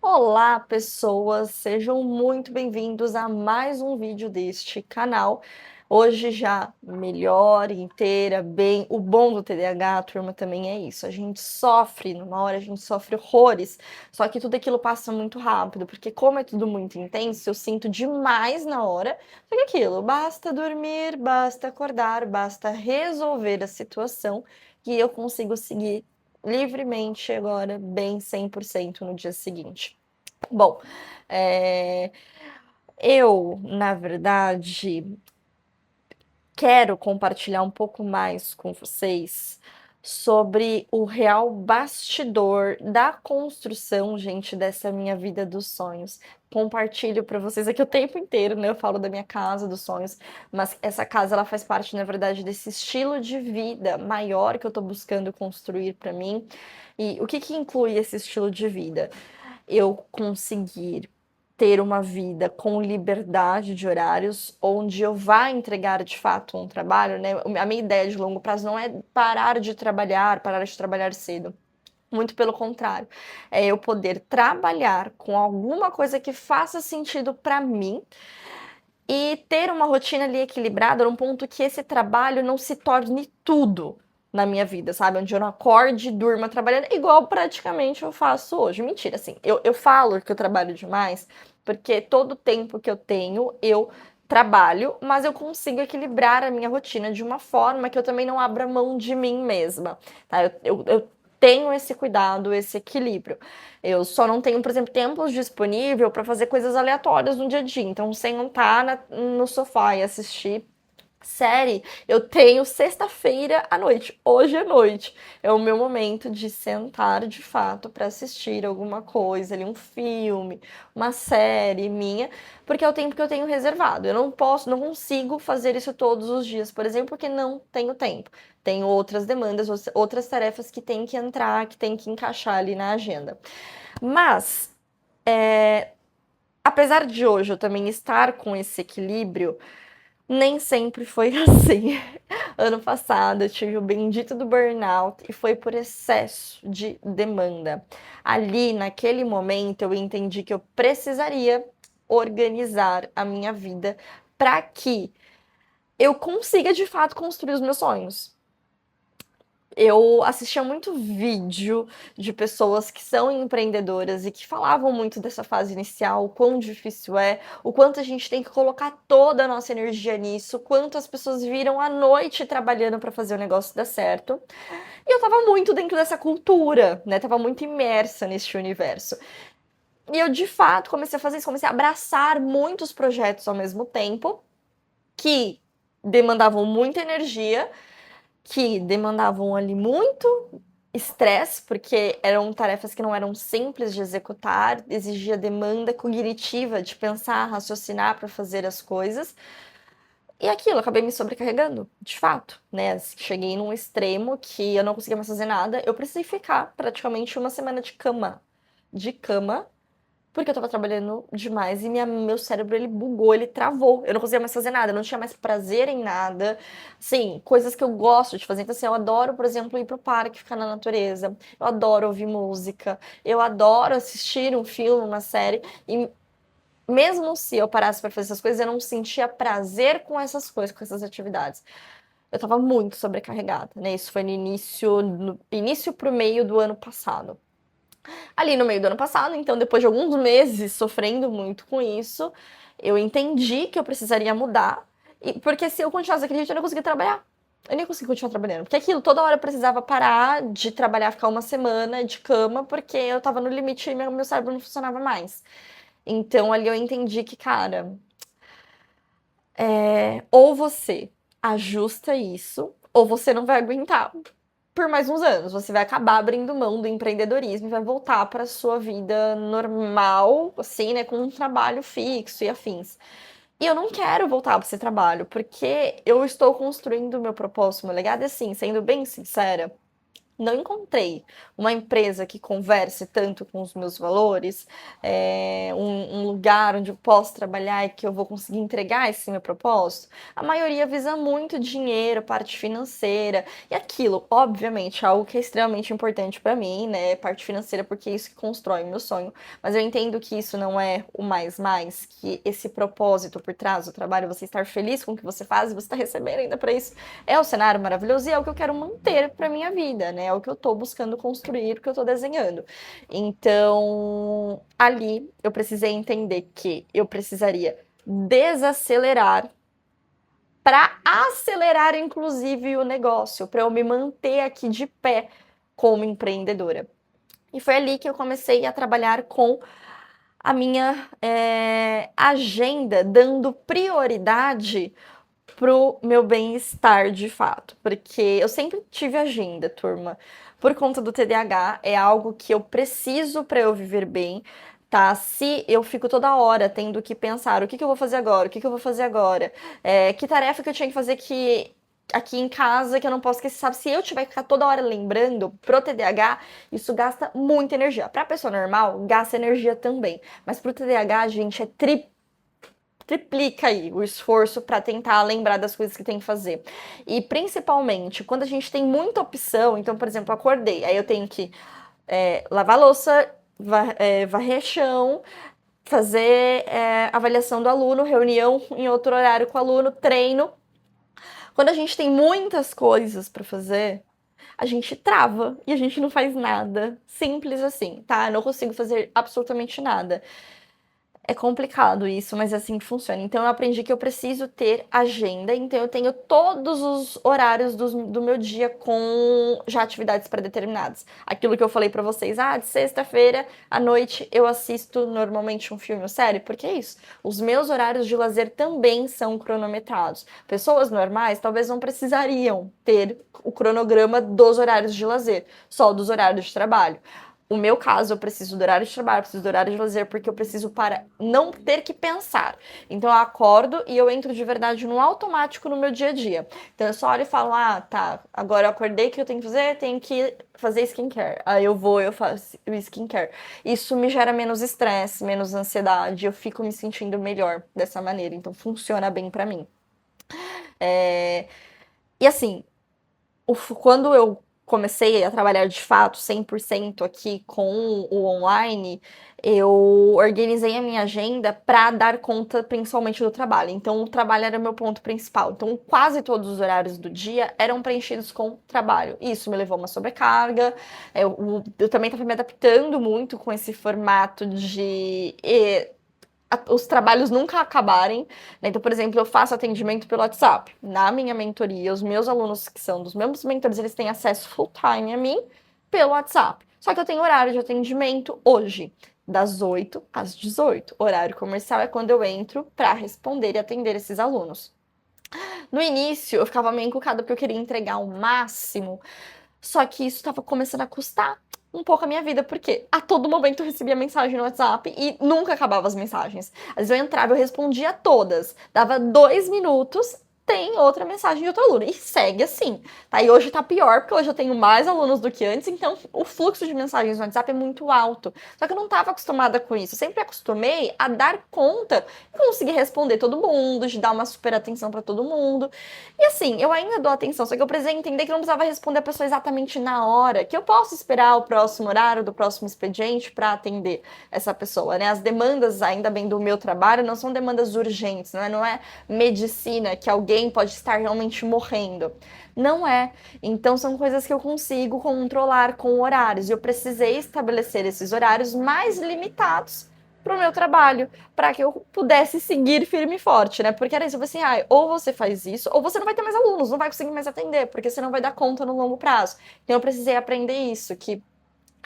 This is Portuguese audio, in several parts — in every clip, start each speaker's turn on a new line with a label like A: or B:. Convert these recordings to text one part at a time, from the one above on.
A: Olá, pessoas! Sejam muito bem-vindos a mais um vídeo deste canal. Hoje já melhor, inteira, bem. O bom do TDAH, turma, também é isso. A gente sofre, numa hora a gente sofre horrores, só que tudo aquilo passa muito rápido, porque como é tudo muito intenso, eu sinto demais na hora. Só que aquilo, basta dormir, basta acordar, basta resolver a situação que eu consigo seguir livremente agora, bem 100% no dia seguinte. Bom, é, eu, na verdade, quero compartilhar um pouco mais com vocês sobre o real bastidor da construção, gente, dessa minha vida dos sonhos. Compartilho para vocês aqui o tempo inteiro, né? Eu falo da minha casa dos sonhos, mas essa casa ela faz parte, na verdade, desse estilo de vida maior que eu tô buscando construir para mim. E o que que inclui esse estilo de vida? Eu conseguir ter uma vida com liberdade de horários, onde eu vá entregar de fato um trabalho, né? A minha ideia de longo prazo não é parar de trabalhar cedo. Muito pelo contrário, é eu poder trabalhar com alguma coisa que faça sentido para mim e ter uma rotina ali equilibrada, num ponto que esse trabalho não se torne tudo na minha vida, sabe? Onde eu não acorde e durma trabalhando, igual praticamente eu faço hoje. Mentira, assim, eu falo que eu trabalho demais, porque todo o tempo que eu tenho, eu trabalho, mas eu consigo equilibrar a minha rotina de uma forma que eu também não abra mão de mim mesma, tá? Eu tenho esse cuidado, esse equilíbrio. Eu só não tenho, por exemplo, tempos disponível para fazer coisas aleatórias no dia a dia. Então, sentar no sofá e assistir série, eu tenho sexta-feira à noite, hoje à noite. É o meu momento de sentar de fato para assistir alguma coisa ali, um filme, uma série minha, porque é o tempo que eu tenho reservado. Eu não posso, não consigo fazer isso todos os dias, por exemplo, porque não tenho tempo. Tenho outras demandas, outras tarefas que tem que entrar, que tem que encaixar ali na agenda. Mas, apesar de hoje eu também estar com esse equilíbrio, nem sempre foi assim. Ano passado eu tive o bendito do burnout e foi por excesso de demanda. Ali, naquele momento, eu entendi que eu precisaria organizar a minha vida para que eu consiga de fato construir os meus sonhos. Eu assistia muito vídeo de pessoas que são empreendedoras e que falavam muito dessa fase inicial, o quão difícil é, o quanto a gente tem que colocar toda a nossa energia nisso, o quanto as pessoas viram à noite trabalhando para fazer o negócio dar certo. E eu tava muito dentro dessa cultura, né? Tava muito imersa neste universo. E eu, de fato, comecei a fazer isso, comecei a abraçar muitos projetos ao mesmo tempo que demandavam muita energia, que demandavam ali muito estresse, porque eram tarefas que não eram simples de executar, exigia demanda cognitiva de pensar, raciocinar para fazer as coisas. E aquilo, acabei me sobrecarregando, de fato, né? Cheguei num extremo que eu não conseguia mais fazer nada. Eu precisei ficar praticamente uma semana de cama, porque eu tava trabalhando demais e meu cérebro ele bugou, ele travou. Eu não conseguia mais fazer nada, eu não tinha mais prazer em nada. Assim, coisas que eu gosto de fazer. Então, assim, eu adoro, por exemplo, ir pro parque, ficar na natureza. Eu adoro ouvir música. Eu adoro assistir um filme, uma série. E mesmo se eu parasse para fazer essas coisas, eu não sentia prazer com essas coisas, com essas atividades. Eu tava muito sobrecarregada, né? Isso foi no início pro meio do ano passado. Ali no meio do ano passado, então depois de alguns meses sofrendo muito com isso, eu entendi que eu precisaria mudar, e porque se eu continuasse daquele jeito, eu não conseguia trabalhar. Eu nem conseguia continuar trabalhando, porque aquilo, toda hora eu precisava parar de trabalhar, ficar uma semana de cama, porque eu tava no limite e meu cérebro não funcionava mais. Então ali eu entendi que, cara, ou você ajusta isso, ou você não vai aguentar por mais uns anos. Você vai acabar abrindo mão do empreendedorismo e vai voltar para sua vida normal, assim, né, com um trabalho fixo e afins. E eu não quero voltar para esse trabalho, porque eu estou construindo o meu propósito, meu legado, e assim, sendo bem sincera, não encontrei uma empresa que converse tanto com os meus valores, um lugar onde eu posso trabalhar e que eu vou conseguir entregar esse meu propósito. A maioria visa muito dinheiro, parte financeira e aquilo, obviamente, é algo que é extremamente importante para mim, né? Parte financeira, porque é isso que constrói o meu sonho. Mas eu entendo que isso não é o mais, que esse propósito por trás do trabalho, você estar feliz com o que você faz e você está recebendo ainda para isso, é o cenário maravilhoso e é o que eu quero manter para minha vida, né? É o que eu estou buscando construir, o que eu estou desenhando. Então, ali eu precisei entender que eu precisaria desacelerar para acelerar, inclusive, o negócio, para eu me manter aqui de pé como empreendedora. E foi ali que eu comecei a trabalhar com a minha agenda, dando prioridade pro meu bem-estar de fato, porque eu sempre tive agenda, turma. Por conta do TDAH, é algo que eu preciso para eu viver bem, tá? Se eu fico toda hora tendo que pensar o que eu vou fazer agora, o que eu vou fazer agora, que tarefa que eu tinha que fazer que aqui em casa que eu não posso esquecer, sabe? Se eu tiver que ficar toda hora lembrando pro TDAH, isso gasta muita energia. Pra pessoa normal, gasta energia também. Mas pro TDAH, gente, é triplica aí o esforço para tentar lembrar das coisas que tem que fazer. E principalmente quando a gente tem muita opção, então, por exemplo, eu acordei, aí eu tenho que lavar louça, varrer chão, fazer avaliação do aluno, reunião em outro horário com o aluno, treino. Quando a gente tem muitas coisas para fazer, a gente trava e a gente não faz nada. Simples assim, tá? Eu não consigo fazer absolutamente nada. É complicado isso, mas é assim que funciona. Então eu aprendi que eu preciso ter agenda, então eu tenho todos os horários do meu dia com já atividades pré-determinadas. Aquilo que eu falei pra vocês, de sexta-feira à noite eu assisto normalmente um filme ou série, porque é isso. Os meus horários de lazer também são cronometrados. Pessoas normais talvez não precisariam ter o cronograma dos horários de lazer, só dos horários de trabalho. O meu caso, eu preciso do horário de trabalho, preciso do horário de lazer, porque eu preciso para não ter que pensar. Então eu acordo e eu entro de verdade no automático no meu dia a dia. Então eu só olho e falo, tá, agora eu acordei, o que eu tenho que fazer? Tenho que fazer skincare. Aí eu faço o skincare. Isso me gera menos estresse, menos ansiedade, eu fico me sentindo melhor dessa maneira. Então funciona bem pra mim. E assim, quando eu comecei a trabalhar de fato 100% aqui com o online, eu organizei a minha agenda para dar conta principalmente do trabalho. Então, o trabalho era o meu ponto principal. Então, quase todos os horários do dia eram preenchidos com trabalho. Isso me levou a uma sobrecarga. Eu também estava me adaptando muito com esse formato de os trabalhos nunca acabarem, né? Então, por exemplo, eu faço atendimento pelo WhatsApp. Na minha mentoria, os meus alunos que são dos mesmos mentores, eles têm acesso full time a mim pelo WhatsApp. Só que eu tenho horário de atendimento hoje, das 8 às 18. Horário comercial é quando eu entro para responder e atender esses alunos. No início, eu ficava meio encucada porque eu queria entregar o máximo, só que isso estava começando a custar um pouco a minha vida, porque a todo momento eu recebia mensagem no WhatsApp e nunca acabava as mensagens. Às vezes eu entrava, eu respondia todas, dava 2 minutos, tem outra mensagem de outro aluno. E segue assim, tá? E hoje tá pior, porque hoje eu tenho mais alunos do que antes, então o fluxo de mensagens no WhatsApp é muito alto. Só que eu não estava acostumada com isso. Eu sempre acostumei a dar conta e conseguir responder todo mundo, de dar uma super atenção para todo mundo. E assim, eu ainda dou atenção, só que eu precisei entender que eu não precisava responder a pessoa exatamente na hora, que eu posso esperar o próximo horário do próximo expediente para atender essa pessoa, né? As demandas, ainda bem, do meu trabalho não são demandas urgentes, né? Não é medicina que alguém pode estar realmente morrendo. Não é. Então são coisas que eu consigo controlar com horários. E eu precisei estabelecer esses horários mais limitados para o meu trabalho, para que eu pudesse seguir firme e forte, né? Porque era isso, eu falei assim, ou você faz isso, ou você não vai ter mais alunos, não vai conseguir mais atender, porque você não vai dar conta no longo prazo. Então eu precisei aprender isso, que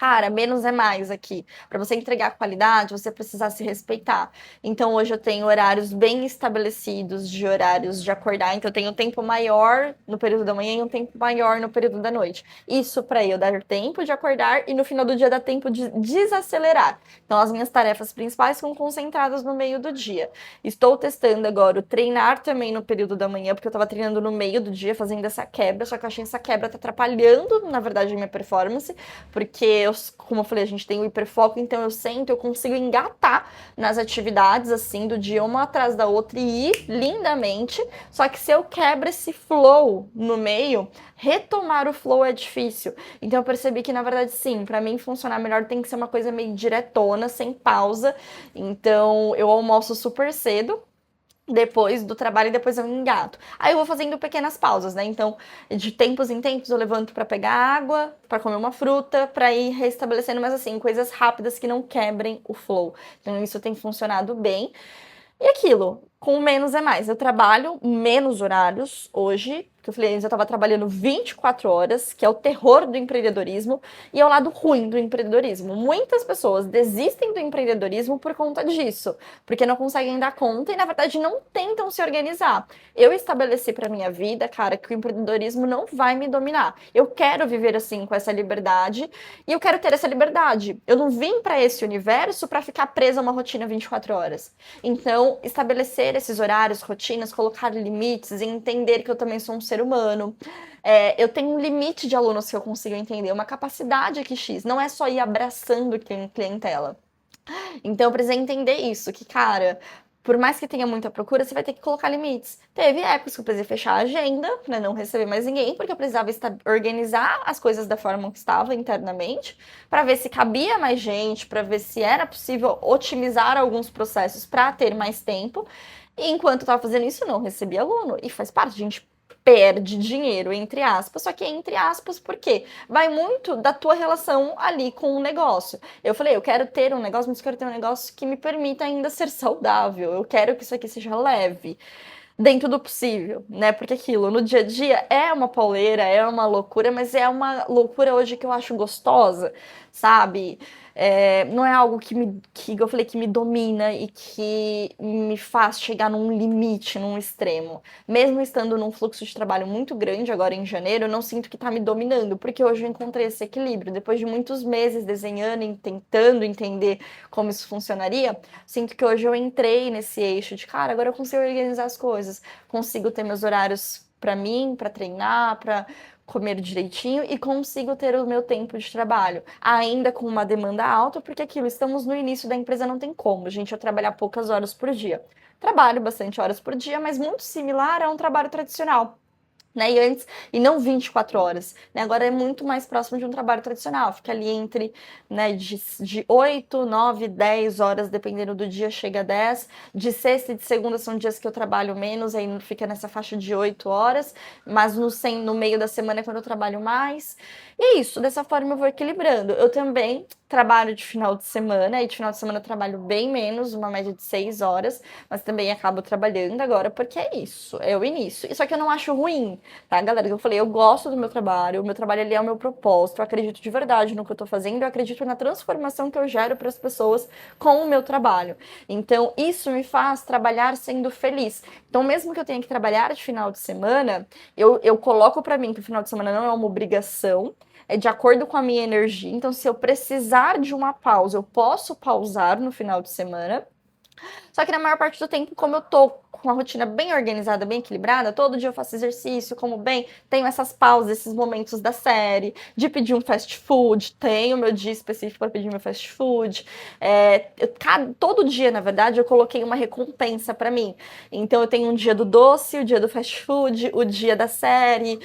A: Cara, menos é mais aqui. Para você entregar qualidade, você precisa se respeitar. Então, hoje eu tenho horários bem estabelecidos de horários de acordar. Então, eu tenho um tempo maior no período da manhã e um tempo maior no período da noite. Isso para eu dar tempo de acordar e no final do dia dar tempo de desacelerar. Então, as minhas tarefas principais são concentradas no meio do dia. Estou testando agora o treinar também no período da manhã, porque eu estava treinando no meio do dia, fazendo essa quebra. Só que eu achei essa quebra tá atrapalhando, na verdade, a minha performance, porque como eu falei, a gente tem o hiperfoco, então eu consigo engatar nas atividades, assim, do dia uma atrás da outra e ir lindamente. Só que se eu quebro esse flow no meio, retomar o flow é difícil. Então eu percebi que, na verdade, sim, para mim funcionar melhor tem que ser uma coisa meio diretona, sem pausa. Então eu almoço super cedo, depois do trabalho e depois eu engato. Aí eu vou fazendo pequenas pausas, né? Então, de tempos em tempos eu levanto para pegar água, para comer uma fruta, para ir restabelecendo, mas assim, coisas rápidas que não quebrem o flow. Então, isso tem funcionado bem. E aquilo, com menos é mais. Eu trabalho menos horários hoje, que eu falei antes, eu estava trabalhando 24 horas, que é o terror do empreendedorismo, e é o lado ruim do empreendedorismo. Muitas pessoas desistem do empreendedorismo por conta disso, porque não conseguem dar conta e, na verdade, não tentam se organizar. Eu estabeleci para minha vida, cara, que o empreendedorismo não vai me dominar. Eu quero viver assim, com essa liberdade, e eu quero ter essa liberdade. Eu não vim para esse universo para ficar presa a uma rotina 24 horas. Então, estabelecer esses horários, rotinas, colocar limites e entender que eu também sou um ser humano. Eu tenho um limite de alunos que eu consigo entender, uma capacidade aqui X, não é só ir abraçando clientela. Então eu precisei entender isso, que, cara, por mais que tenha muita procura, você vai ter que colocar limites. Teve épocas que eu precisei fechar a agenda para não receber mais ninguém, porque eu precisava organizar as coisas da forma que estava internamente, para ver se cabia mais gente, para ver se era possível otimizar alguns processos para ter mais tempo. E enquanto eu estava fazendo isso, eu não recebia aluno. E faz parte, a gente perde dinheiro, entre aspas, só que é entre aspas, porque vai muito da tua relação ali com o negócio. Eu falei, eu quero ter um negócio, mas eu quero ter um negócio que me permita ainda ser saudável. Eu quero que isso aqui seja leve, dentro do possível, né? Porque aquilo no dia a dia é uma pauleira, é uma loucura, mas é uma loucura hoje que eu acho gostosa, sabe? Não é algo que eu falei que me domina e que me faz chegar num limite, num extremo. Mesmo estando num fluxo de trabalho muito grande agora em janeiro, eu não sinto que tá me dominando, porque hoje eu encontrei esse equilíbrio. Depois de muitos meses desenhando e tentando entender como isso funcionaria, sinto que hoje eu entrei nesse eixo de, cara, agora eu consigo organizar as coisas, consigo ter meus horários para mim, para treinar, para comer direitinho e consigo ter o meu tempo de trabalho, ainda com uma demanda alta, porque aquilo, estamos no início da empresa, não tem como, gente, eu trabalhar poucas horas por dia. Trabalho bastante horas por dia, mas muito similar a um trabalho tradicional. Né? E não 24 horas, né? Agora é muito mais próximo de um trabalho tradicional, fica ali entre, né, de 8, 9, 10 horas, dependendo do dia, chega a 10. De sexta e de segunda são dias que eu trabalho menos, aí fica nessa faixa de 8 horas, mas no meio da semana é quando eu trabalho mais. E é isso, dessa forma eu vou equilibrando. Eu também trabalho de final de semana, e de final de semana eu trabalho bem menos, uma média de 6 horas, mas também acabo trabalhando agora, porque é isso, é o início. Só que eu não acho ruim, tá, galera? Eu falei, eu gosto do meu trabalho, o meu trabalho ali é o meu propósito, eu acredito de verdade no que eu tô fazendo, eu acredito na transformação que eu gero para as pessoas com o meu trabalho. Então, isso me faz trabalhar sendo feliz. Então, mesmo que eu tenha que trabalhar de final de semana, eu coloco para mim que o final de semana não é uma obrigação, é de acordo com a minha energia. Então, se eu precisar de uma pausa, eu posso pausar no final de semana. Só que na maior parte do tempo, como eu tô com uma rotina bem organizada, bem equilibrada, todo dia eu faço exercício, como bem, tenho essas pausas, esses momentos da série, de pedir um fast food, tenho meu dia específico para pedir meu fast food. Todo dia, na verdade, eu coloquei uma recompensa para mim. Então eu tenho um dia do doce, o dia do fast food, o dia da série.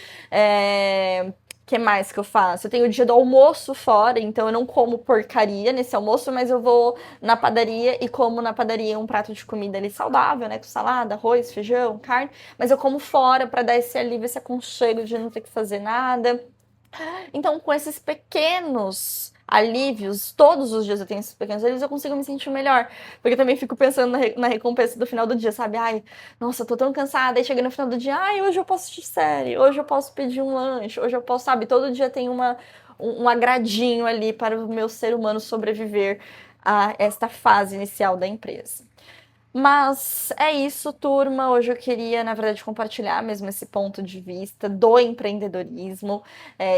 A: Que mais que eu faço? Eu tenho o dia do almoço fora, então eu não como porcaria nesse almoço, mas eu vou na padaria e como na padaria um prato de comida ali saudável, né? Com salada, arroz, feijão, carne. Mas eu como fora para dar esse alívio, esse aconchego de não ter que fazer nada. Então, com esses pequenos alívios, todos os dias eu tenho esses pequenos alívios, eu consigo me sentir melhor. Porque eu também fico pensando na recompensa do final do dia, sabe? Ai, nossa, tô tão cansada. Aí chega no final do dia, ai, hoje eu posso assistir série, hoje eu posso pedir um lanche, hoje eu posso, sabe? Todo dia tem um agradinho ali para o meu ser humano sobreviver a esta fase inicial da empresa. Mas é isso, turma. Hoje eu queria, na verdade, compartilhar mesmo esse ponto de vista do empreendedorismo,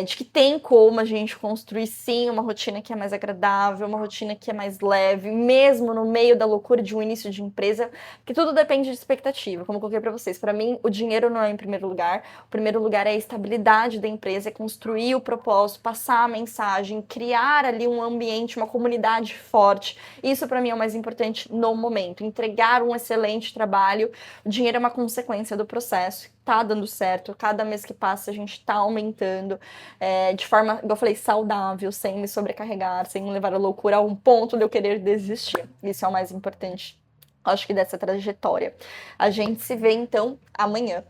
A: de que tem como a gente construir sim uma rotina que é mais agradável, uma rotina que é mais leve, mesmo no meio da loucura de um início de empresa, que tudo depende de expectativa. Como eu coloquei para vocês, para mim o dinheiro não é em primeiro lugar. O primeiro lugar é a estabilidade da empresa, é construir o propósito, passar a mensagem, criar ali um ambiente, uma comunidade forte. Isso para mim é o mais importante no momento. Entregar um excelente trabalho, o dinheiro é uma consequência do processo, tá dando certo, cada mês que passa a gente tá aumentando, de forma, como eu falei, saudável, sem me sobrecarregar, sem me levar à loucura a um ponto de eu querer desistir. Isso é o mais importante, acho que dessa trajetória. A gente se vê então amanhã.